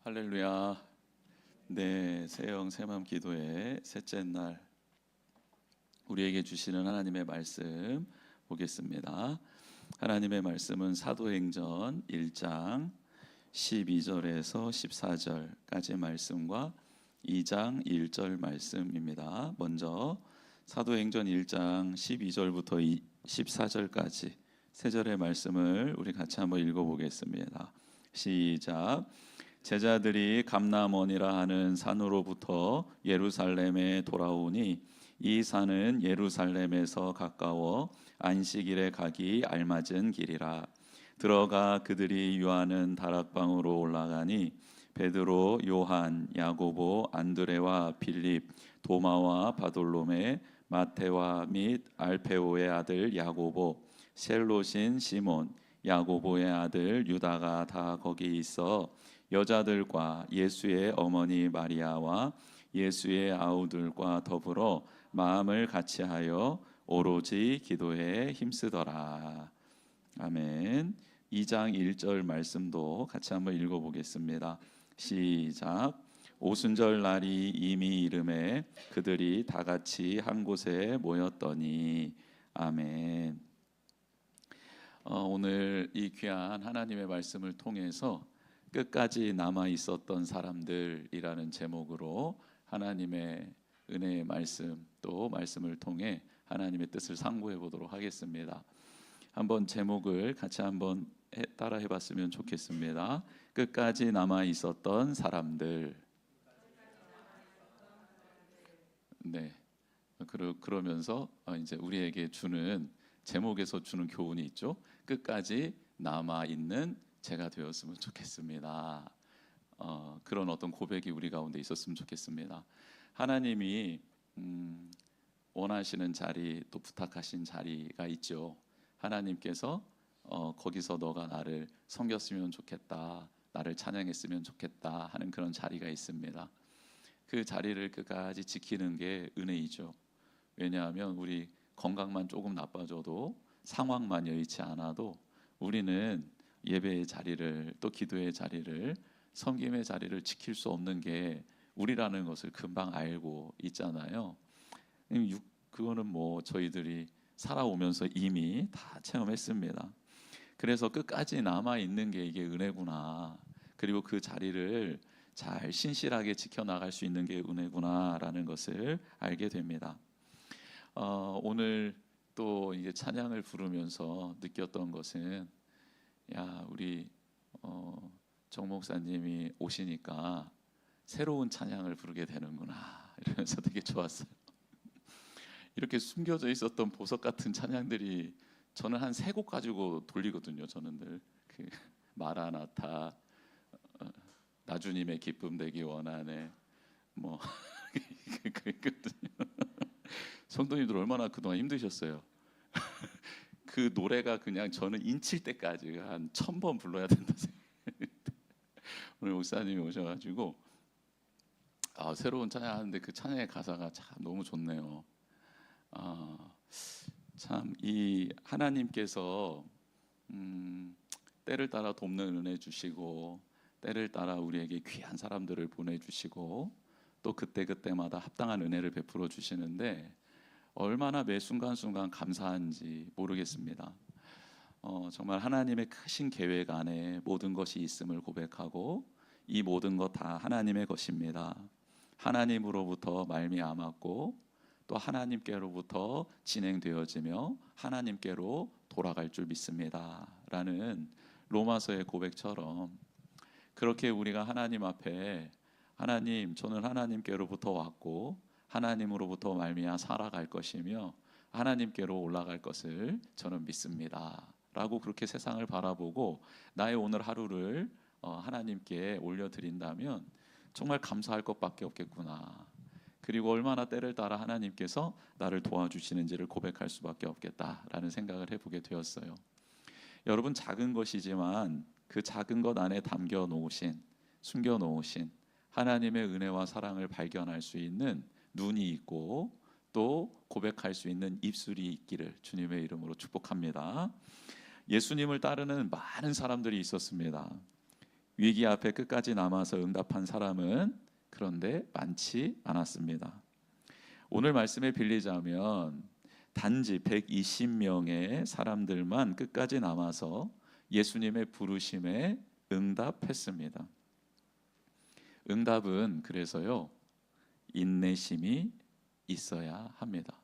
할렐루야. 네, 새영 새맘 기도의 셋째 날 우리에게 주시는 하나님의 말씀 보겠습니다. 하나님의 말씀은 사도행전 1장 12절에서 14절까지 말씀과 2장 1절 말씀입니다. 먼저 사도행전 1장 12절부터 14절까지 세 절의 말씀을 우리 같이 한번 읽어보겠습니다. 시작. 제자들이 감람원이라 하는 산으로부터 예루살렘에 돌아오니 이 산은 예루살렘에서 가까워 안식일에 가기 알맞은 길이라. 들어가 그들이 유하는 다락방으로 올라가니 베드로, 요한, 야고보, 안드레와 빌립, 도마와 바돌로메, 마테와 및 알페오의 아들 야고보, 셀롯인 시몬, 야고보의 아들 유다가 다 거기 있어 여자들과 예수의 어머니 마리아와 예수의 아우들과 더불어 마음을 같이하여 오로지 기도에 힘쓰더라. 아멘. 2장 1절 말씀도 같이 한번 읽어보겠습니다. 시작. 오순절 날이 이미 이름에 그들이 다 같이 한 곳에 모였더니. 아멘. 오늘 이 귀한 하나님의 말씀을 통해서 끝까지 남아 있었던 사람들이라는 제목으로 하나님의 은혜의 말씀 또 말씀을 통해 하나님의 뜻을 상고해 보도록 하겠습니다. 한번 제목을 같이 한번 따라 해봤으면 좋겠습니다. 끝까지 남아 있었던 사람들. 네. 그러면서 이제 우리에게 주는 제목에서 주는 교훈이 있죠. 끝까지 남아 있는 제가 되었으면 좋겠습니다. 그런 어떤 고백이 우리 가운데 있었으면 좋겠습니다. 하나님이 원하시는 자리 또 부탁하신 자리가 있죠. 하나님께서 거기서 너가 나를 섬겼으면 좋겠다, 나를 찬양했으면 좋겠다 하는 그런 자리가 있습니다. 그 자리를 끝까지 지키는 게 은혜이죠. 왜냐하면 우리 건강만 조금 나빠져도 상황만 여의치 않아도 우리는 예배의 자리를 또 기도의 자리를 섬김의 자리를 지킬 수 없는 게 우리라는 것을 금방 알고 있잖아요. 그거는 뭐 저희들이 살아오면서 이미 다 체험했습니다. 그래서 끝까지 남아 있는 게 이게 은혜구나. 그리고 그 자리를 잘 신실하게 지켜나갈 수 있는 게 은혜구나라는 것을 알게 됩니다. 오늘 또 이제 찬양을 부르면서 느꼈던 것은 우리 정 목사님이 오시니까 새로운 찬양을 부르게 되는구나 이러면서 되게 좋았어요. 이렇게 숨겨져 있었던 보석 같은 찬양들이 저는 한 3곡 가지고 돌리거든요. 저는 늘 그 마라나타, 나주님의 기쁨 되기 원하네, 뭐 그랬거든요. 성도님들 얼마나 그동안 힘드셨어요. 그 노래가 그냥 저는 인칠 때까지 한 1000번 불러야 된다 생각해요. 오늘 목사님이 오셔가지고 새로운 찬양하는데 그 찬양의 가사가 참 너무 좋네요. 참 이 하나님께서 때를 따라 돕는 은혜 주시고 때를 따라 우리에게 귀한 사람들을 보내주시고 또 그때마다 합당한 은혜를 베풀어 주시는데 얼마나 매 순간순간 감사한지 모르겠습니다. 정말 하나님의 크신 계획 안에 모든 것이 있음을 고백하고 이 모든 것 다 하나님의 것입니다. 하나님으로부터 말미암았고 또 하나님께로부터 진행되어지며 하나님께로 돌아갈 줄 믿습니다 라는 로마서의 고백처럼 그렇게 우리가 하나님 앞에 하나님, 저는 하나님께로부터 왔고 하나님으로부터 말미암아 살아갈 것이며 하나님께로 올라갈 것을 저는 믿습니다 라고 그렇게 세상을 바라보고 나의 오늘 하루를 하나님께 올려드린다면 정말 감사할 것밖에 없겠구나. 그리고 얼마나 때를 따라 하나님께서 나를 도와주시는지를 고백할 수밖에 없겠다라는 생각을 해보게 되었어요. 여러분, 작은 것이지만 그 작은 것 안에 담겨 놓으신, 숨겨 놓으신 하나님의 은혜와 사랑을 발견할 수 있는 눈이 있고 또 고백할 수 있는 입술이 있기를 주님의 이름으로 축복합니다. 예수님을 따르는 많은 사람들이 있었습니다. 위기 앞에 끝까지 남아서 응답한 사람은 그런데 많지 않았습니다. 오늘 말씀에 빌리자면 단지 120명의 사람들만 끝까지 남아서 예수님의 부르심에 응답했습니다. 응답은 그래서요, 인내심이 있어야 합니다.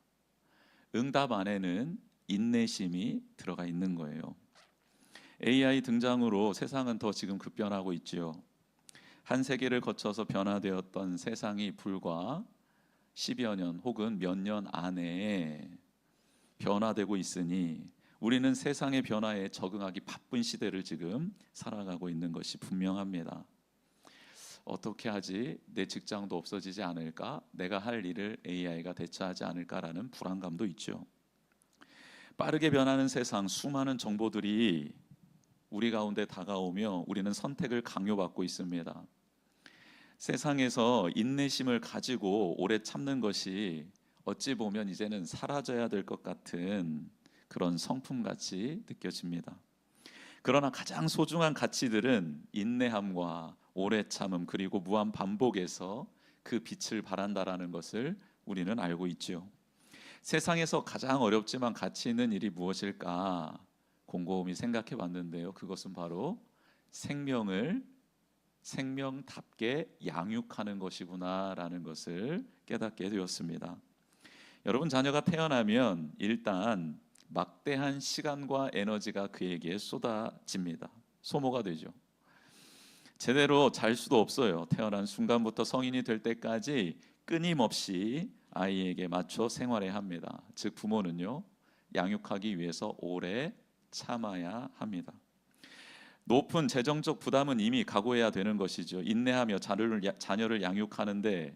응답 안에는 인내심이 들어가 있는 거예요. AI 등장으로 세상은 더 지금 급변하고 있지요. 한 세기를 거쳐서 변화되었던 세상이 불과 10여 년 혹은 몇 년 안에 변화되고 있으니 우리는 세상의 변화에 적응하기 바쁜 시대를 지금 살아가고 있는 것이 분명합니다. 어떻게 하지? 내 직장도 없어지지 않을까? 내가 할 일을 AI가 대체하지 않을까라는 불안감도 있죠. 빠르게 변하는 세상, 수많은 정보들이 우리 가운데 다가오며 우리는 선택을 강요받고 있습니다. 세상에서 인내심을 가지고 오래 참는 것이 어찌 보면 이제는 사라져야 될 것 같은 그런 성품같이 느껴집니다. 그러나 가장 소중한 가치들은 인내함과 오래 참음 그리고 무한 반복에서 그 빛을 발한다라는 것을 우리는 알고 있죠. 세상에서 가장 어렵지만 가치 있는 일이 무엇일까 곰곰이 생각해 봤는데요. 그것은 바로 생명을 생명답게 양육하는 것이구나라는 것을 깨닫게 되었습니다. 여러분, 자녀가 태어나면 일단 막대한 시간과 에너지가 그에게 쏟아집니다. 소모가 되죠. 제대로 잘 수도 없어요. 태어난 순간부터 성인이 될 때까지 끊임없이 아이에게 맞춰 생활해야 합니다. 즉 부모는요, 양육하기 위해서 오래 참아야 합니다. 높은 재정적 부담은 이미 각오해야 되는 것이죠. 인내하며 자녀를 양육하는데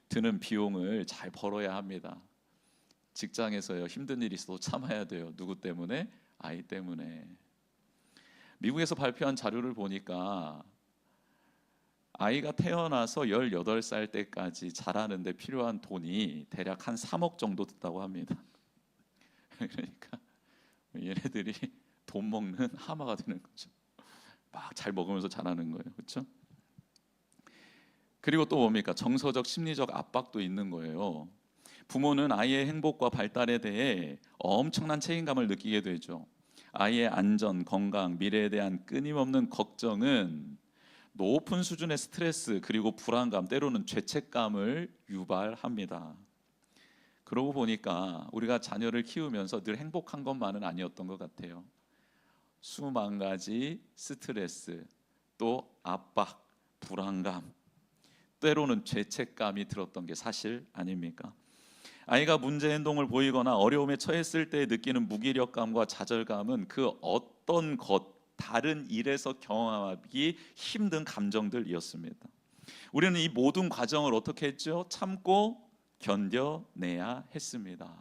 드는 비용을 잘 벌어야 합니다. 직장에서요, 힘든 일이 있어도 참아야 돼요. 누구 때문에? 아이 때문에. 미국에서 발표한 자료를 보니까 아이가 태어나서 18살 때까지 자라는데 필요한 돈이 대략 한 3억 정도 든다고 합니다. 그러니까 얘네들이 돈 먹는 하마가 되는 거죠. 막 잘 먹으면서 자라는 거예요. 그렇죠? 그리고 또 뭡니까? 정서적 심리적 압박도 있는 거예요. 부모는 아이의 행복과 발달에 대해 엄청난 책임감을 느끼게 되죠. 아이의 안전, 건강, 미래에 대한 끊임없는 걱정은 높은 수준의 스트레스 그리고 불안감, 때로는 죄책감을 유발합니다. 그러고 보니까 우리가 자녀를 키우면서 늘 행복한 것만은 아니었던 것 같아요. 수만 가지 스트레스, 또 압박, 불안감, 때로는 죄책감이 들었던 게 사실 아닙니까? 아이가 문제 행동을 보이거나 어려움에 처했을 때 느끼는 무기력감과 좌절감은 그 어떤 다른 일에서 경험하기 힘든 감정들이었습니다. 우리는 이 모든 과정을 어떻게 했죠? 참고 견뎌내야 했습니다.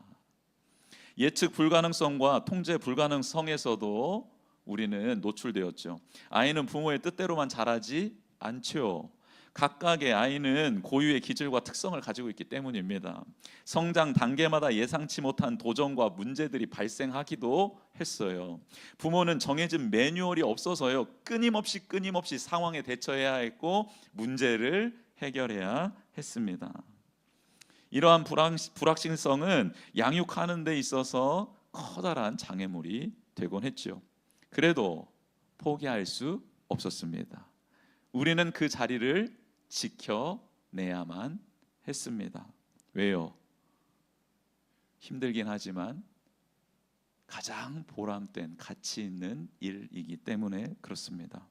예측 불가능성과 통제 불가능성에서도 우리는 노출되었죠. 아이는 부모의 뜻대로만 자라지 않죠. 각각의 아이는 고유의 기질과 특성을 가지고 있기 때문입니다. 성장 단계마다 예상치 못한 도전과 문제들이 발생하기도 했어요. 부모는 정해진 매뉴얼이 없어서요, 끊임없이 상황에 대처해야 했고 문제를 해결해야 했습니다. 이러한 불확실성은 양육하는 데 있어서 커다란 장애물이 되곤 했죠. 그래도 포기할 수 없었습니다. 우리는 그 자리를 지켜내야만 했습니다. 왜요? 힘들긴 하지만 가장 보람된 가치 있는 일이기 때문에 그렇습니다.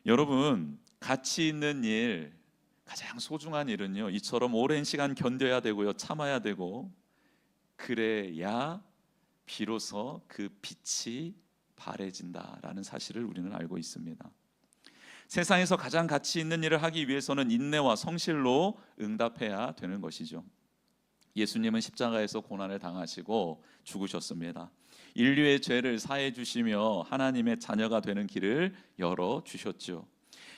여러분, 가치 있는 일, 가장 소중한 일은요, 이처럼 오랜 시간 견뎌야 되고요, 참아야 되고, 그래야 비로소 그 빛이 바래진다라는 사실을 우리는 알고 있습니다. 세상에서 가장 가치 있는 일을 하기 위해서는 인내와 성실로 응답해야 되는 것이죠. 예수님은 십자가에서 고난을 당하시고 죽으셨습니다. 인류의 죄를 사해 주시며 하나님의 자녀가 되는 길을 열어 주셨죠.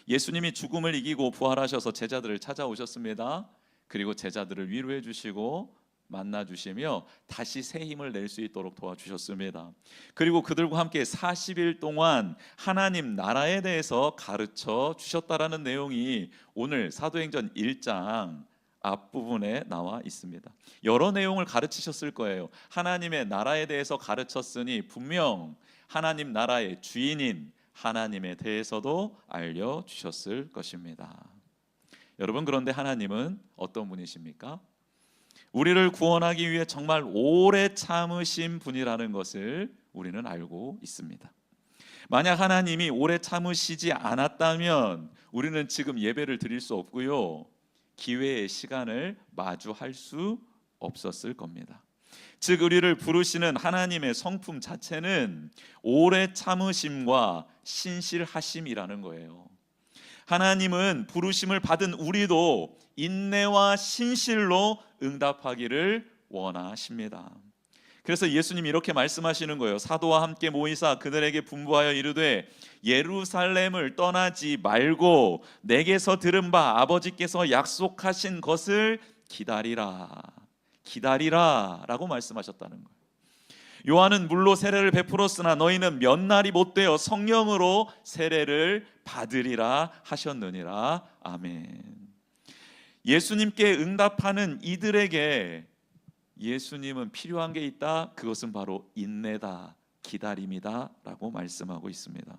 예수님이 죽음을 이기고 부활하셔서 제자들을 찾아오셨습니다. 그리고 제자들을 위로해 주시고 만나 주시며 다시 새 힘을 낼 수 있도록 도와주셨습니다. 그리고 그들과 함께 40일 동안 하나님 나라에 대해서 가르쳐 주셨다라는 내용이 오늘 사도행전 1장 앞부분에 나와 있습니다. 여러 내용을 가르치셨을 거예요. 하나님의 나라에 대해서 가르쳤으니 분명 하나님 나라의 주인인 하나님에 대해서도 알려주셨을 것입니다. 여러분, 그런데 하나님은 어떤 분이십니까? 우리를 구원하기 위해 정말 오래 참으신 분이라는 것을 우리는 알고 있습니다. 만약 하나님이 오래 참으시지 않았다면 우리는 지금 예배를 드릴 수 없고요, 기회의 시간을 마주할 수 없었을 겁니다. 즉 우리를 부르시는 하나님의 성품 자체는 오래 참으심과 신실하심이라는 거예요. 하나님은 부르심을 받은 우리도 인내와 신실로 응답하기를 원하십니다. 그래서 예수님이 이렇게 말씀하시는 거예요. 사도와 함께 모이사 그들에게 분부하여 이르되 예루살렘을 떠나지 말고 내게서 들은 바 아버지께서 약속하신 것을 기다리라. 기다리라 라고 말씀하셨다는 거예요. 요한은 물로 세례를 베풀었으나 너희는 몇 날이 못되어 성령으로 세례를 받으리라 하셨느니라. 아멘. 예수님께 응답하는 이들에게 예수님은 필요한 게 있다. 그것은 바로 인내다, 기다림이다 라고 말씀하고 있습니다.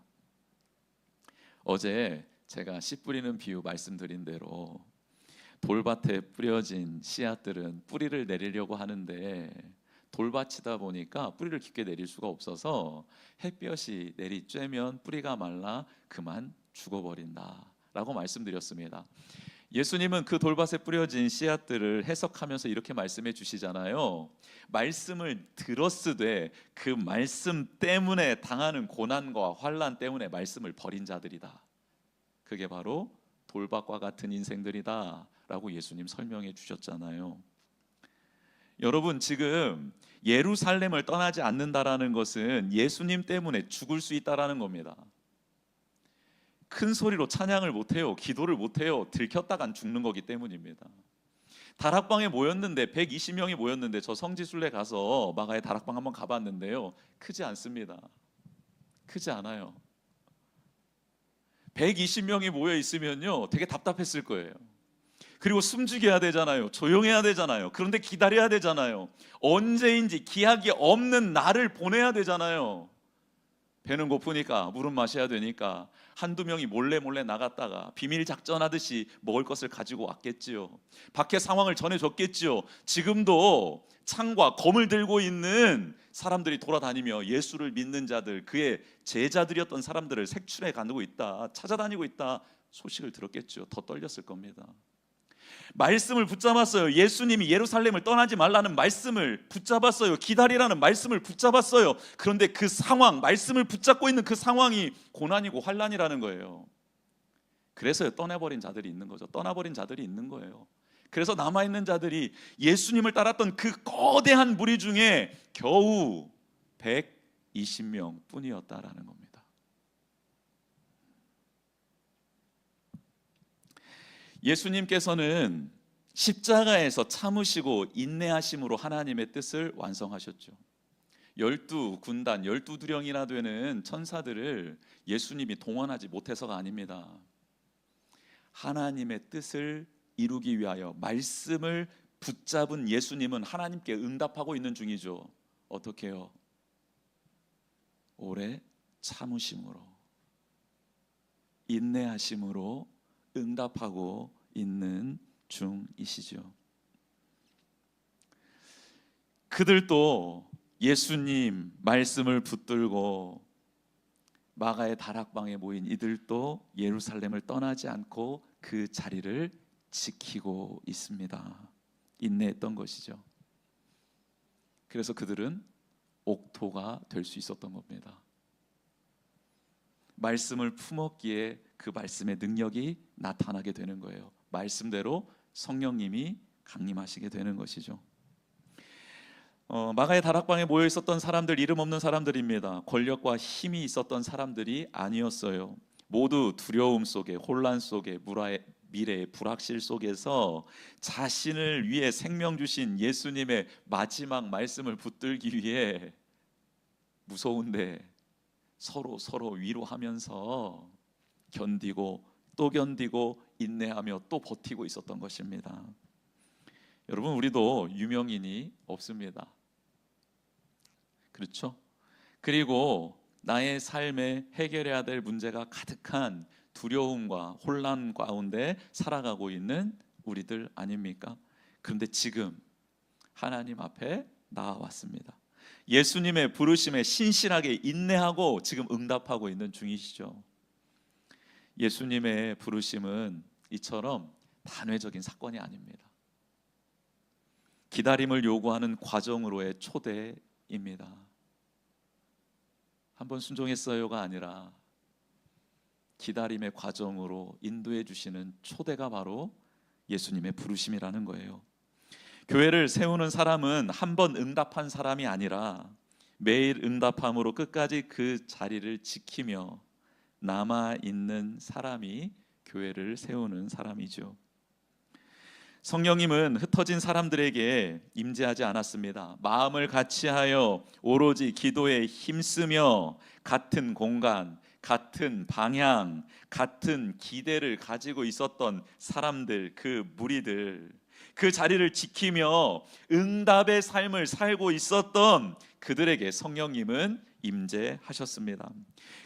어제 제가 씨 뿌리는 비유 말씀드린 대로 돌밭에 뿌려진 씨앗들은 뿌리를 내리려고 하는데 돌밭이다 보니까 뿌리를 깊게 내릴 수가 없어서 햇볕이 내리쬐면 뿌리가 말라 그만 죽어버린다 라고 말씀드렸습니다. 예수님은 그 돌밭에 뿌려진 씨앗들을 해석하면서 이렇게 말씀해 주시잖아요. 말씀을 들었으되 그 말씀 때문에 당하는 고난과 환난 때문에 말씀을 버린 자들이다. 그게 바로 돌밭과 같은 인생들이다 라고 예수님 설명해 주셨잖아요. 여러분, 지금 예루살렘을 떠나지 않는다라는 것은 예수님 때문에 죽을 수 있다라는 겁니다. 큰 소리로 찬양을 못해요, 기도를 못해요, 들켰다간 죽는 거기 때문입니다. 다락방에 모였는데 120명이 모였는데 저 성지순례 가서 마가의 다락방 한번 가봤는데요, 크지 않습니다. 크지 않아요. 120명이 모여 있으면요 되게 답답했을 거예요. 그리고 숨죽여야 되잖아요. 조용해야 되잖아요. 그런데 기다려야 되잖아요. 언제인지 기약이 없는 날을 보내야 되잖아요. 배는 고프니까 물은 마셔야 되니까 한두 명이 몰래 나갔다가 비밀 작전하듯이 먹을 것을 가지고 왔겠지요. 밖에 상황을 전해줬겠지요. 지금도 창과 검을 들고 있는 사람들이 돌아다니며 예수를 믿는 자들, 그의 제자들이었던 사람들을 색출해 가고 있다, 찾아다니고 있다 소식을 들었겠죠. 더 떨렸을 겁니다. 말씀을 붙잡았어요. 예수님이 예루살렘을 떠나지 말라는 말씀을 붙잡았어요. 기다리라는 말씀을 붙잡았어요. 그런데 그 상황, 말씀을 붙잡고 있는 그 상황이 고난이고 환난이라는 거예요. 그래서 떠나버린 자들이 있는 거죠. 떠나버린 자들이 있는 거예요. 그래서 남아있는 자들이 예수님을 따랐던 그 거대한 무리 중에 겨우 120명 뿐이었다라는 겁니다. 예수님께서는 십자가에서 참으시고 인내하심으로 하나님의 뜻을 완성하셨죠. 12군단, 12두령이나 되는 천사들을 예수님이 동원하지 못해서가 아닙니다. 하나님의 뜻을 이루기 위하여 말씀을 붙잡은 예수님은 하나님께 응답하고 있는 중이죠. 어떻게 해요? 오래 참으심으로, 인내하심으로 응답하고 있는 중이시죠. 그들도 예수님 말씀을 붙들고 마가의 다락방에 모인 이들도 예루살렘을 떠나지 않고 그 자리를 지키고 있습니다. 인내했던 것이죠. 그래서 그들은 옥토가 될 수 있었던 겁니다. 말씀을 품었기에 그 말씀의 능력이 나타나게 되는 거예요. 말씀대로 성령님이 강림하시게 되는 것이죠. 마가의 다락방에 모여 있었던 사람들, 이름 없는 사람들입니다. 권력과 힘이 있었던 사람들이 아니었어요. 모두 두려움 속에, 혼란 속에, 미래의 불확실 속에서 자신을 위해 생명 주신 예수님의 마지막 말씀을 붙들기 위해 무서운데 서로 위로하면서 견디고 또 견디고 인내하며 또 버티고 있었던 것입니다. 여러분, 우리도 유명인이 없습니다. 그렇죠? 그리고 나의 삶에 해결해야 될 문제가 가득한 두려움과 혼란 가운데 살아가고 있는 우리들 아닙니까? 그런데 지금 하나님 앞에 나와왔습니다. 예수님의 부르심에 신실하게 인내하고 지금 응답하고 있는 중이시죠. 예수님의 부르심은 이처럼 단회적인 사건이 아닙니다. 기다림을 요구하는 과정으로의 초대입니다. 한번 순종했어요가 아니라 기다림의 과정으로 인도해 주시는 초대가 바로 예수님의 부르심이라는 거예요. 교회를 세우는 사람은 한 번 응답한 사람이 아니라 매일 응답함으로 끝까지 그 자리를 지키며 남아있는 사람이 교회를 세우는 사람이죠. 성령님은 흩어진 사람들에게 임재하지 않았습니다. 마음을 같이하여 오로지 기도에 힘쓰며 같은 공간, 같은 방향, 같은 기대를 가지고 있었던 사람들, 그 무리들, 그 자리를 지키며 응답의 삶을 살고 있었던 그들에게 성령님은 임재하셨습니다.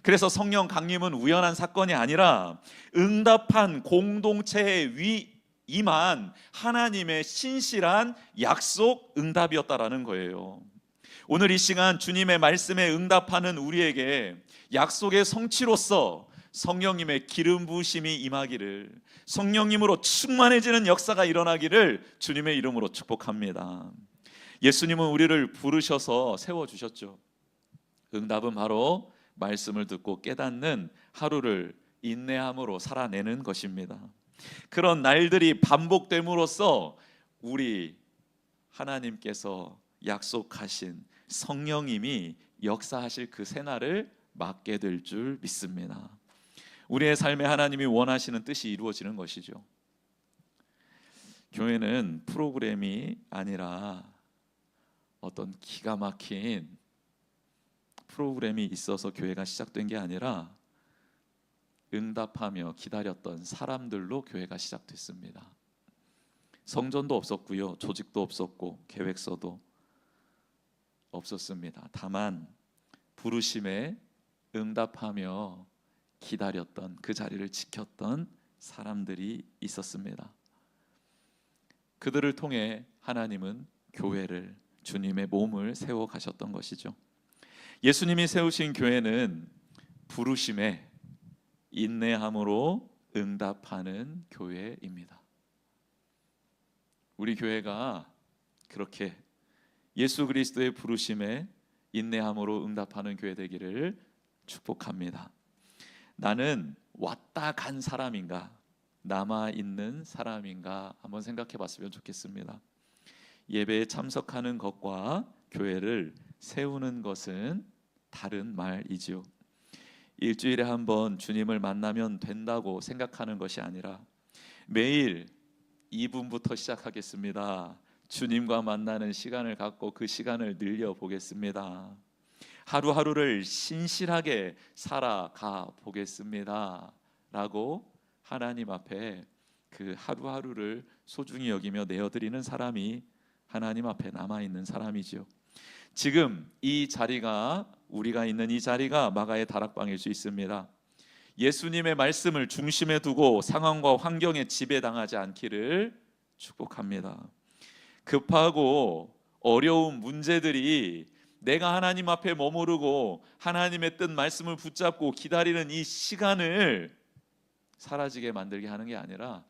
그래서 성령 강림은 우연한 사건이 아니라 응답한 공동체의 임한 하나님의 신실한 약속 응답이었다라는 거예요. 오늘 이 시간 주님의 말씀에 응답하는 우리에게 약속의 성취로서 성령님의 기름 부으심이 임하기를, 성령님으로 충만해지는 역사가 일어나기를 주님의 이름으로 축복합니다. 예수님은 우리를 부르셔서 세워주셨죠. 응답은 바로 말씀을 듣고 깨닫는 하루를 인내함으로 살아내는 것입니다. 그런 날들이 반복됨으로써 우리 하나님께서 약속하신 성령님이 역사하실 그 새날을 맞게 될 줄 믿습니다. 우리의 삶에 하나님이 원하시는 뜻이 이루어지는 것이죠. 교회는 프로그램이 아니라 어떤 기가 막힌 프로그램이 있어서 교회가 시작된 게 아니라 응답하며 기다렸던 사람들로 교회가 시작됐습니다. 성전도 없었고요, 조직도 없었고 계획서도 없었습니다. 다만 부르심에 응답하며 기다렸던, 그 자리를 지켰던 사람들이 있었습니다. 그들을 통해 하나님은 교회를, 주님의 몸을 세워 가셨던 것이죠. 예수님이 세우신 교회는 부르심에 인내함으로 응답하는 교회입니다. 우리 교회가 그렇게 예수 그리스도의 부르심에 인내함으로 응답하는 교회 되기를 축복합니다. 나는 왔다 간 사람인가, 남아있는 사람인가 한번 생각해 봤으면 좋겠습니다. 예배에 참석하는 것과 교회를 세우는 것은 다른 말이지요. 일주일에 한 번 주님을 만나면 된다고 생각하는 것이 아니라 매일 2분부터 시작하겠습니다. 주님과 만나는 시간을 갖고 그 시간을 늘려보겠습니다. 하루하루를 신실하게 살아가 보겠습니다 라고 하나님 앞에 그 하루하루를 소중히 여기며 내어드리는 사람이 하나님 앞에 남아있는 사람이죠. 지금 이 자리가, 우리가 있는 이 자리가 마가의 다락방일 수 있습니다. 예수님의 말씀을 중심에 두고 상황과 환경에 지배당하지 않기를 축복합니다. 급하고 어려운 문제들이 내가 하나님 앞에 머무르고 하나님의 뜻 말씀을 붙잡고 기다리는 이 시간을 사라지게 만들게 하는 게 아니라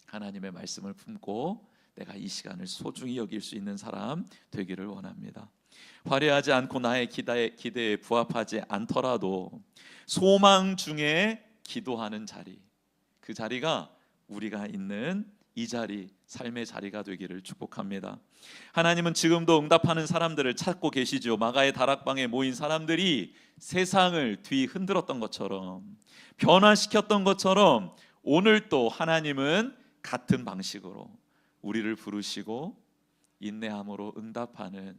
하나님의 말씀을 품고 내가 이 시간을 소중히 여길 수 있는 사람 되기를 원합니다. 화려하지 않고 나의 기대에 부합하지 않더라도 소망 중에 기도하는 자리, 그 자리가 우리가 있는 이 자리, 삶의 자리가 되기를 축복합니다. 하나님은 지금도 응답하는 사람들을 찾고 계시죠. 마가의 다락방에 모인 사람들이 세상을 뒤흔들었던 것처럼, 변화시켰던 것처럼 오늘 또 하나님은 같은 방식으로 우리를 부르시고 인내함으로 응답하는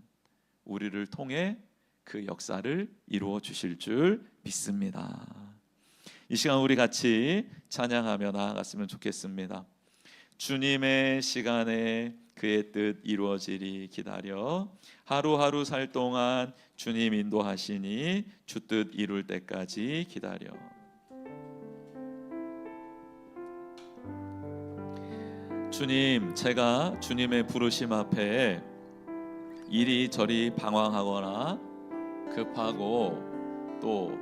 우리를 통해 그 역사를 이루어 주실 줄 믿습니다. 이 시간 우리 같이 찬양하며 나아갔으면 좋겠습니다. 주님의 시간에 그의 뜻 이루어지리 기다려 하루하루 살 동안 주님 인도하시니 주 뜻 이룰 때까지 기다려. 주님, 제가 주님의 부르심 앞에 이리저리 방황하거나 급하고 또